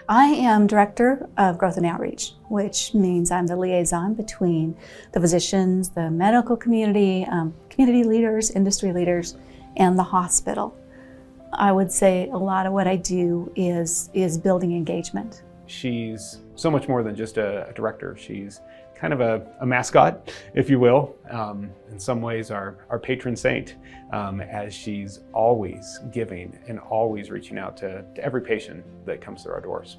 I am Director of Growth and Outreach, which means I'm the liaison between the physicians, the medical community, community leaders, industry leaders, and the hospital. I would say a lot of what I do is building engagement. She's so much more than just a director. She's kind of a mascot, if you will. In some ways our patron saint, as she's always giving and always reaching out to every patient that comes through our doors.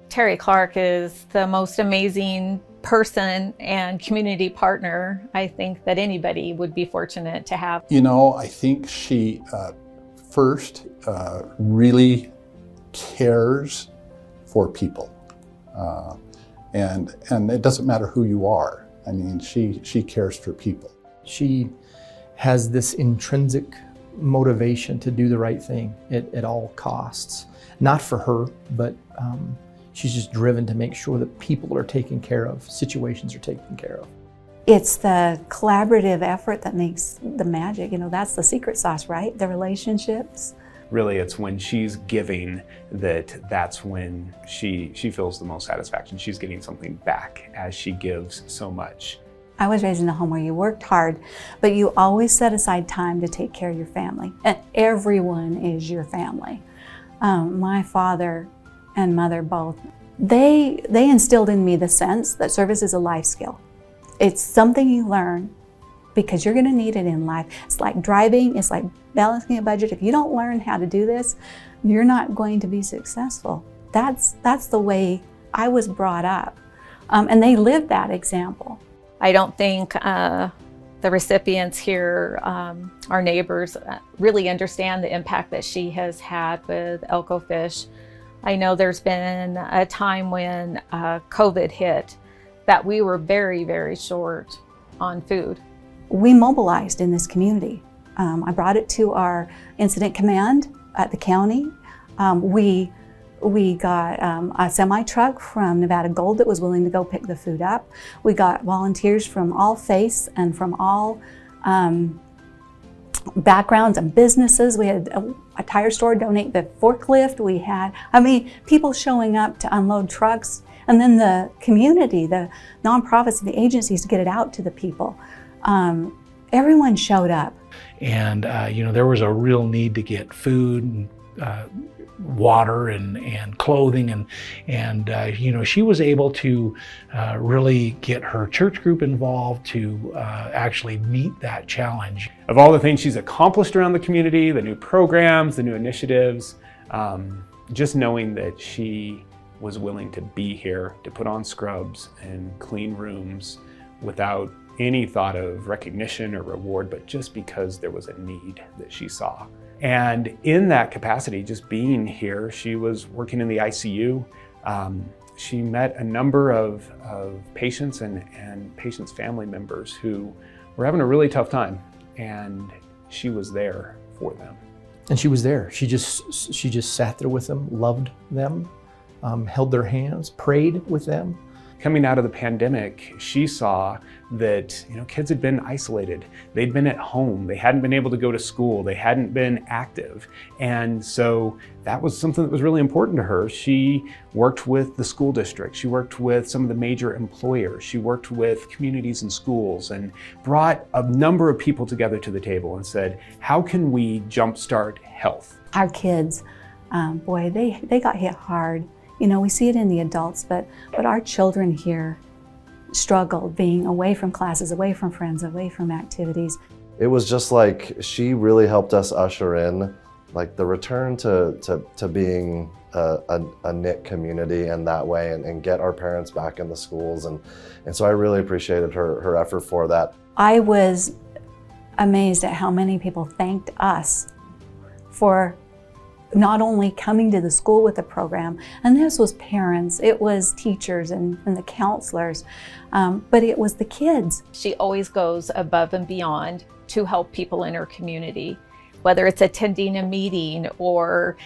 Terri Clark is the most amazing person and community partner I think that anybody would be fortunate to have. You know, I think she first really cares for people. And it doesn't matter who you are. I mean, she cares for people. She has this intrinsic motivation to do the right thing at all costs. Not for her, but she's just driven to make sure that people are taken care of, situations are taken care of. It's the collaborative effort that makes the magic. You know, that's the secret sauce, right? The relationships. Really, it's when she's giving that's when she feels the most satisfaction. She's getting something back as she gives so much. I was raised in a home where you worked hard, but you always set aside time to take care of your family. And everyone is your family. My father and mother both, they instilled in me the sense that service is a life skill. It's something you learn because you're going to need it in life. It's like driving, it's like balancing a budget. If you don't learn how to do this, you're not going to be successful. That's the way I was brought up. And they lived that example. I don't think the recipients here, our neighbors, really understand the impact that she has had with Elko Fish. I know there's been a time when COVID hit that we were very, very short on food. We mobilized in this community. I brought it to our incident command at the county. We got a semi-truck from Nevada Gold that was willing to go pick the food up. We got volunteers from all faiths and from all backgrounds and businesses. We had a tire store donate the forklift. We had, people showing up to unload trucks. And then the community, the nonprofits and the agencies to get it out to the people. Everyone showed up. And there was a real need to get food, water, and clothing, and she was able to really get her church group involved to actually meet that challenge. Of all the things she's accomplished around the community, the new programs, the new initiatives, just knowing that she was willing to be here, to put on scrubs and clean rooms without any thought of recognition or reward, but just because there was a need that she saw. And in that capacity, just being here, she was working in the ICU. She met a number of patients and patients' family members who were having a really tough time, and she was there for them. And she was there. She just sat there with them, loved them, held their hands, prayed with them. Coming out of the pandemic, she saw that kids had been isolated. They'd been at home. They hadn't been able to go to school. They hadn't been active. And so that was something that was really important to her. She worked with the school district. She worked with some of the major employers. She worked with communities and schools and brought a number of people together to the table and said, how can we jumpstart health? Our kids, boy, they got hit hard. We see it in the adults, but our children here struggled being away from classes, away from friends, away from activities. It was just like she really helped us usher in like the return to being a knit community in that way and get our parents back in the schools. And so I really appreciated her effort for that. I was amazed at how many people thanked us for not only coming to the school with the program, and this was parents, it was teachers and the counselors, but it was the kids. She always goes above and beyond to help people in her community, whether it's attending a meeting or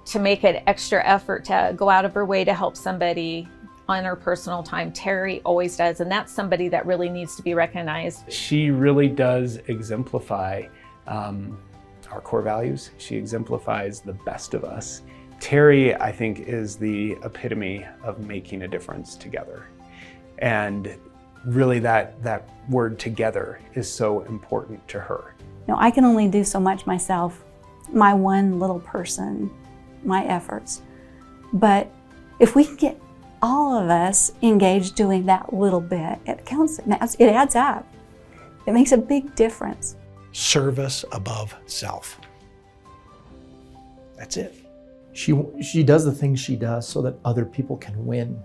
to make an extra effort to go out of her way to help somebody on her personal time. Terri always does, and that's somebody that really needs to be recognized. She really does exemplify our core values. She exemplifies the best of us, Terri, I think, is the epitome of making a difference together. And really that word together is so important to her. You know, I can only do so much myself, my one little person, my efforts. But if we can get all of us engaged doing that little bit, it counts, it adds up. It makes a big difference. Service above self. That's it. She does the things she does so that other people can win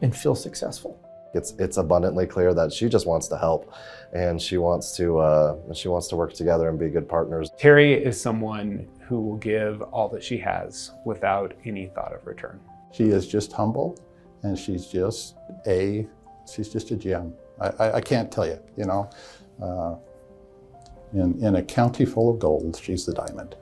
and feel successful. It's abundantly clear that she just wants to help, and she wants to work together and be good partners. Terri is someone who will give all that she has without any thought of return. She is just humble, and she's just a gem. I can't tell you, you know. In a county full of gold, she's the diamond.